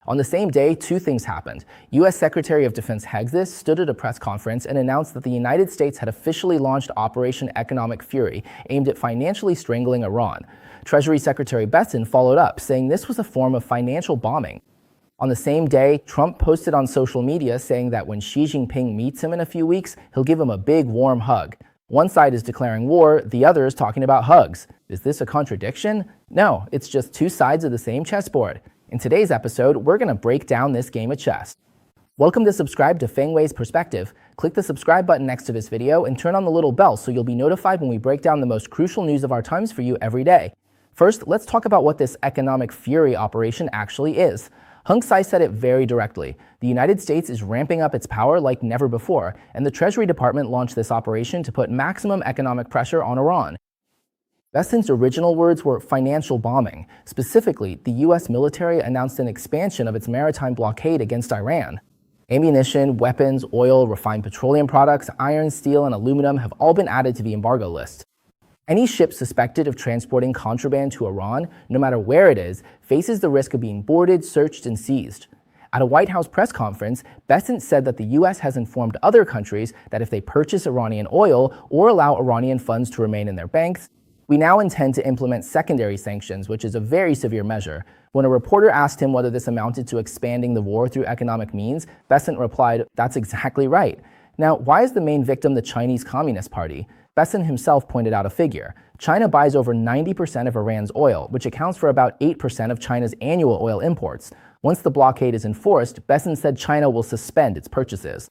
On the same day, two things happened. U.S. Secretary of Defense Hegdes stood at a press conference and announced that the United States had officially launched Operation Economic Fury, aimed at financially strangling Iran. Treasury Secretary Besson followed up, saying this was a form of financial bombing. On the same day, Trump posted on social media saying that when Xi Jinping meets him in a few weeks, he'll give him a big, warm hug. One side is declaring war, the other is talking about hugs. Is this a contradiction? No, it's just two sides of the same chessboard. In today's episode, we're going to break down this game of chess. Welcome to subscribe to Fengwei's Perspective. Click the subscribe button next to this video and turn on the little bell so you'll be notified when we break down the most crucial news of our times for you every day. First, let's talk about what this economic fury operation actually is. Hung Sai said it very directly. The United States is ramping up its power like never before, and the Treasury Department launched this operation to put maximum economic pressure on Iran. Besson's original words were financial bombing. Specifically, the U.S. military announced an expansion of its maritime blockade against Iran. Ammunition, weapons, oil, refined petroleum products, iron, steel, and aluminum have all been added to the embargo list. Any ship suspected of transporting contraband to Iran, no matter where it is, faces the risk of being boarded, searched, and seized. At a White House press conference, Besson said that the U.S. has informed other countries that if they purchase Iranian oil or allow Iranian funds to remain in their banks, we now intend to implement secondary sanctions, which is a very severe measure. When a reporter asked him whether this amounted to expanding the war through economic means, Besson replied, "That's exactly right." Now, why is the main victim the Chinese Communist Party? Besson himself pointed out a figure. China buys over 90% of Iran's oil, which accounts for about 8% of China's annual oil imports. Once the blockade is enforced, Besson said China will suspend its purchases.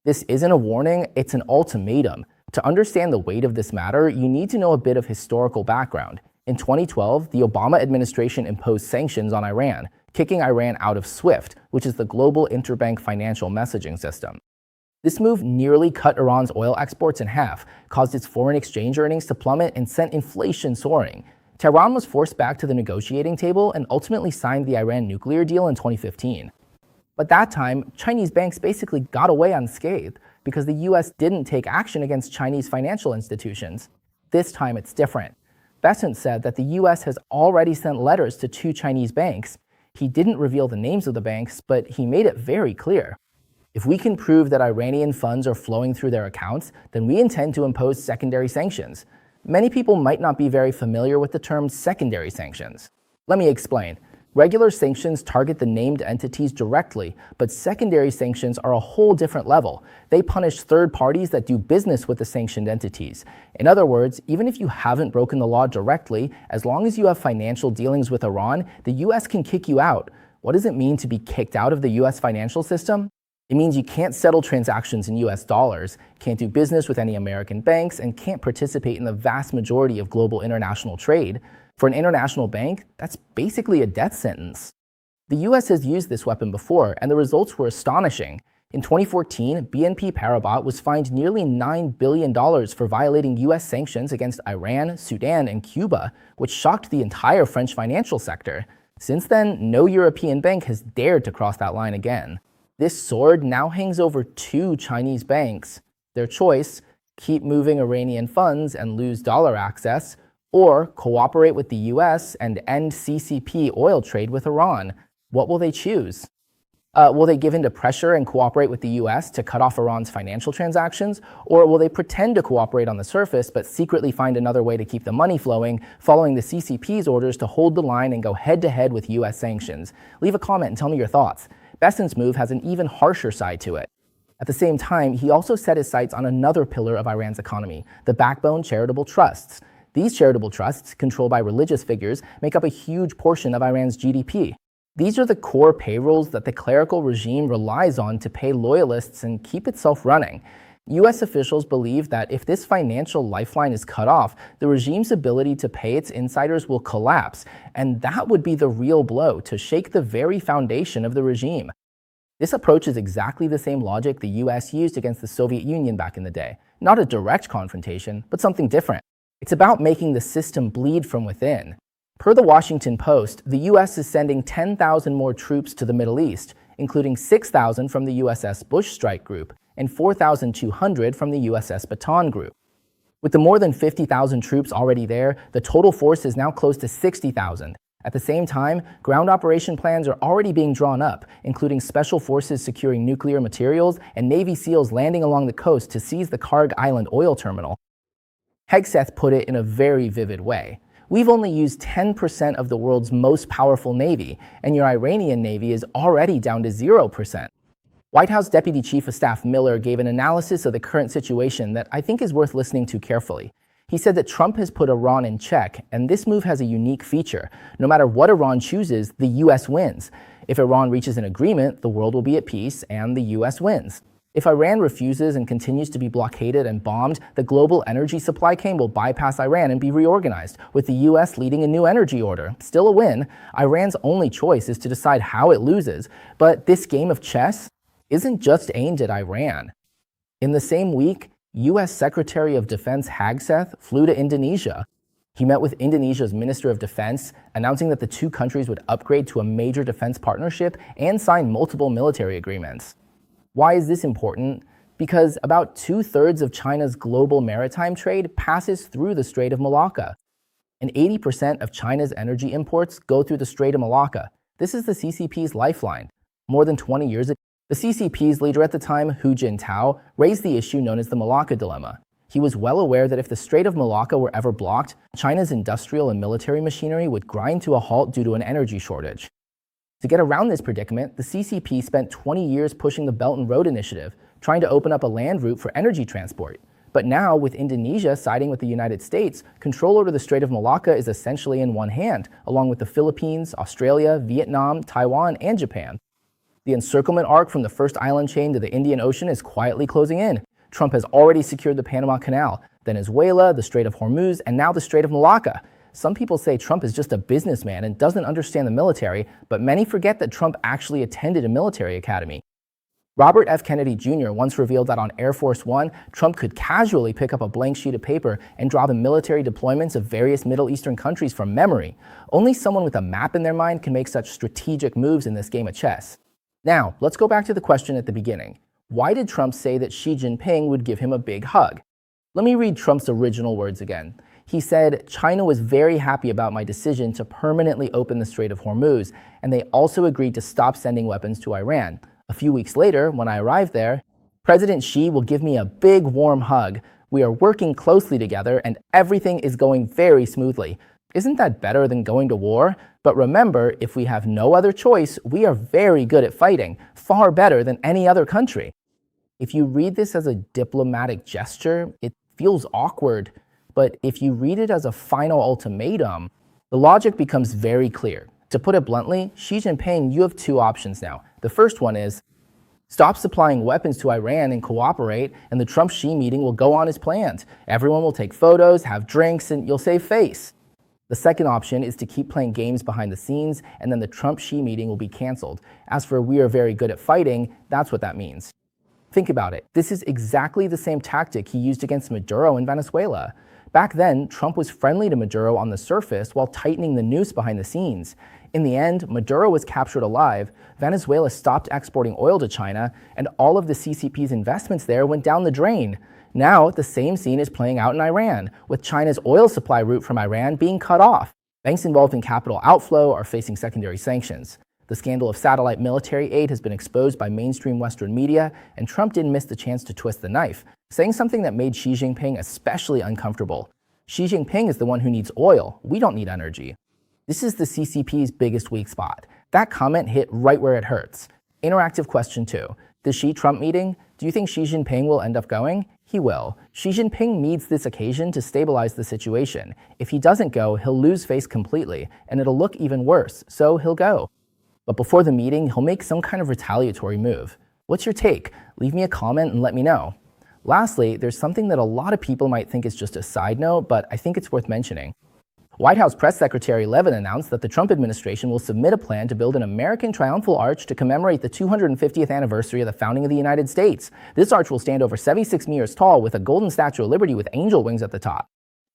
This isn't a warning, it's an ultimatum. To understand the weight of this matter, you need to know a bit of historical background. In 2012, the Obama administration imposed sanctions on Iran, kicking Iran out of SWIFT, which is the global interbank financial messaging system. This move nearly cut Iran's oil exports in half, caused its foreign exchange earnings to plummet, and sent inflation soaring. Tehran was forced back to the negotiating table and ultimately signed the Iran nuclear deal in 2015. But that time, Chinese banks basically got away unscathed because the U.S. didn't take action against Chinese financial institutions. This time it's different. Besson said that the U.S. has already sent letters to two Chinese banks. He didn't reveal the names of the banks, but he made it very clear. If we can prove that Iranian funds are flowing through their accounts, then we intend to impose secondary sanctions. Many people might not be very familiar with the term secondary sanctions. Let me explain. Regular sanctions target the named entities directly, but secondary sanctions are a whole different level. They punish third parties that do business with the sanctioned entities. In other words, even if you haven't broken the law directly, as long as you have financial dealings with Iran, the U.S. can kick you out. What does it mean to be kicked out of the U.S. financial system? It means you can't settle transactions in US dollars, can't do business with any American banks, and can't participate in the vast majority of global international trade. For an international bank, that's basically a death sentence. The US has used this weapon before, and the results were astonishing. In 2014, BNP Paribas was fined nearly $9 billion for violating US sanctions against Iran, Sudan, and Cuba, which shocked the entire French financial sector. Since then, no European bank has dared to cross that line again. This sword now hangs over two Chinese banks. Their choice: keep moving Iranian funds and lose dollar access, or cooperate with the US and end CCP oil trade with Iran. What will they choose? Will they give in to pressure and cooperate with the US to cut off Iran's financial transactions? Or will they pretend to cooperate on the surface but secretly find another way to keep the money flowing, following the CCP's orders to hold the line and go head-to-head with US sanctions? Leave a comment and tell me your thoughts. Besson's move has an even harsher side to it. At the same time, he also set his sights on another pillar of Iran's economy, the backbone charitable trusts. These charitable trusts, controlled by religious figures, make up a huge portion of Iran's GDP. These are the core payrolls that the clerical regime relies on to pay loyalists and keep itself running. U.S. officials believe that if this financial lifeline is cut off, the regime's ability to pay its insiders will collapse, and that would be the real blow to shake the very foundation of the regime. This approach is exactly the same logic the U.S. used against the Soviet Union back in the day. Not a direct confrontation, but something different. It's about making the system bleed from within. Per the Washington Post, the U.S. is sending 10,000 more troops to the Middle East, including 6,000 from the USS Bush Strike Group and 4,200 from the USS Bataan Group. With the more than 50,000 troops already there, the total force is now close to 60,000. At the same time, ground operation plans are already being drawn up, including special forces securing nuclear materials and Navy SEALs landing along the coast to seize the Karg Island oil terminal. Hegseth put it in a very vivid way. We've only used 10% of the world's most powerful navy, and your Iranian navy is already down to 0%. White House Deputy Chief of Staff Miller gave an analysis of the current situation that I think is worth listening to carefully. He said that Trump has put Iran in check, and this move has a unique feature. No matter what Iran chooses, the U.S. wins. If Iran reaches an agreement, the world will be at peace, and the U.S. wins. If Iran refuses and continues to be blockaded and bombed, the global energy supply chain will bypass Iran and be reorganized, with the U.S. leading a new energy order. Still a win. Iran's only choice is to decide how it loses. But this game of chess isn't just aimed at Iran. In the same week, U.S. Secretary of Defense Hegseth flew to Indonesia. He met with Indonesia's Minister of Defense, announcing that the two countries would upgrade to a major defense partnership and sign multiple military agreements. Why is this important? Because about 2/3 of China's global maritime trade passes through the Strait of Malacca, and 80% of China's energy imports go through the Strait of Malacca. This is the CCP's lifeline. More than 20 years ago, the CCP's leader at the time, Hu Jintao, raised the issue known as the Malacca Dilemma. He was well aware that if the Strait of Malacca were ever blocked, China's industrial and military machinery would grind to a halt due to an energy shortage. To get around this predicament, the CCP spent 20 years pushing the Belt and Road Initiative, trying to open up a land route for energy transport. But now, with Indonesia siding with the United States, control over the Strait of Malacca is essentially in one hand, along with the Philippines, Australia, Vietnam, Taiwan, and Japan. The encirclement arc from the first island chain to the Indian Ocean is quietly closing in. Trump has already secured the Panama Canal, Venezuela, the Strait of Hormuz, and now the Strait of Malacca. Some people say Trump is just a businessman and doesn't understand the military, but many forget that Trump actually attended a military academy. Robert F. Kennedy Jr. once revealed that on Air Force One, Trump could casually pick up a blank sheet of paper and draw the military deployments of various Middle Eastern countries from memory. Only someone with a map in their mind can make such strategic moves in this game of chess. Now, let's go back to the question at the beginning. Why did Trump say that Xi Jinping would give him a big hug? Let me read Trump's original words again. He said, "China was very happy about my decision to permanently open the Strait of Hormuz, and they also agreed to stop sending weapons to Iran. A few weeks later, when I arrived there, President Xi will give me a big warm hug. We are working closely together and everything is going very smoothly. Isn't that better than going to war? But remember, if we have no other choice, we are very good at fighting, far better than any other country." If you read this as a diplomatic gesture, it feels awkward. But if you read it as a final ultimatum, the logic becomes very clear. To put it bluntly, Xi Jinping, you have two options now. The first one is, stop supplying weapons to Iran and cooperate, and the Trump-Xi meeting will go on as planned. Everyone will take photos, have drinks, and you'll save face. The second option is to keep playing games behind the scenes, and then the Trump-Xi meeting will be canceled. As for we are very good at fighting, that's what that means. Think about it. This is exactly the same tactic he used against Maduro in Venezuela. Back then, Trump was friendly to Maduro on the surface while tightening the noose behind the scenes. In the end, Maduro was captured alive, Venezuela stopped exporting oil to China, and all of the CCP's investments there went down the drain. Now, the same scene is playing out in Iran, with China's oil supply route from Iran being cut off. Banks involved in capital outflow are facing secondary sanctions. The scandal of satellite military aid has been exposed by mainstream Western media, and Trump didn't miss the chance to twist the knife, saying something that made Xi Jinping especially uncomfortable. Xi Jinping is the one who needs oil. We don't need energy. This is the CCP's biggest weak spot. That comment hit right where it hurts. Interactive question 2. The Xi-Trump meeting? Do you think Xi Jinping will end up going? He will. Xi Jinping needs this occasion to stabilize the situation. If he doesn't go, he'll lose face completely, and it'll look even worse, so he'll go. But before the meeting, he'll make some kind of retaliatory move. What's your take? Leave me a comment and let me know. Lastly, there's something that a lot of people might think is just a side note, but I think it's worth mentioning. White House Press Secretary Levin announced that the Trump administration will submit a plan to build an American triumphal arch to commemorate the 250th anniversary of the founding of the United States. This arch will stand over 76 meters tall with a golden Statue of Liberty with angel wings at the top.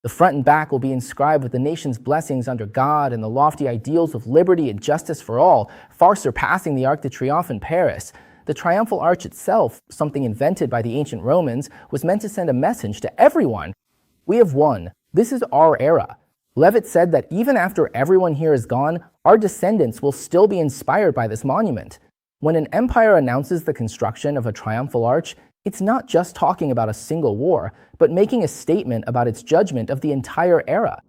The front and back will be inscribed with the nation's blessings under God and the lofty ideals of liberty and justice for all, far surpassing the Arc de Triomphe in Paris. The triumphal arch itself, something invented by the ancient Romans, was meant to send a message to everyone. We have won. This is our era. Levitt said that even after everyone here is gone, our descendants will still be inspired by this monument. When an empire announces the construction of a triumphal arch, it's not just talking about a single war, but making a statement about its judgment of the entire era.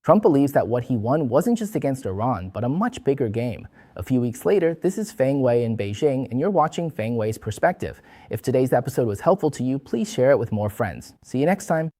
Trump believes that what he won wasn't just against Iran, but a much bigger game. A few weeks later, this is Feng Wei in Beijing, and you're watching Feng Wei's Perspective. If today's episode was helpful to you, please share it with more friends. See you next time.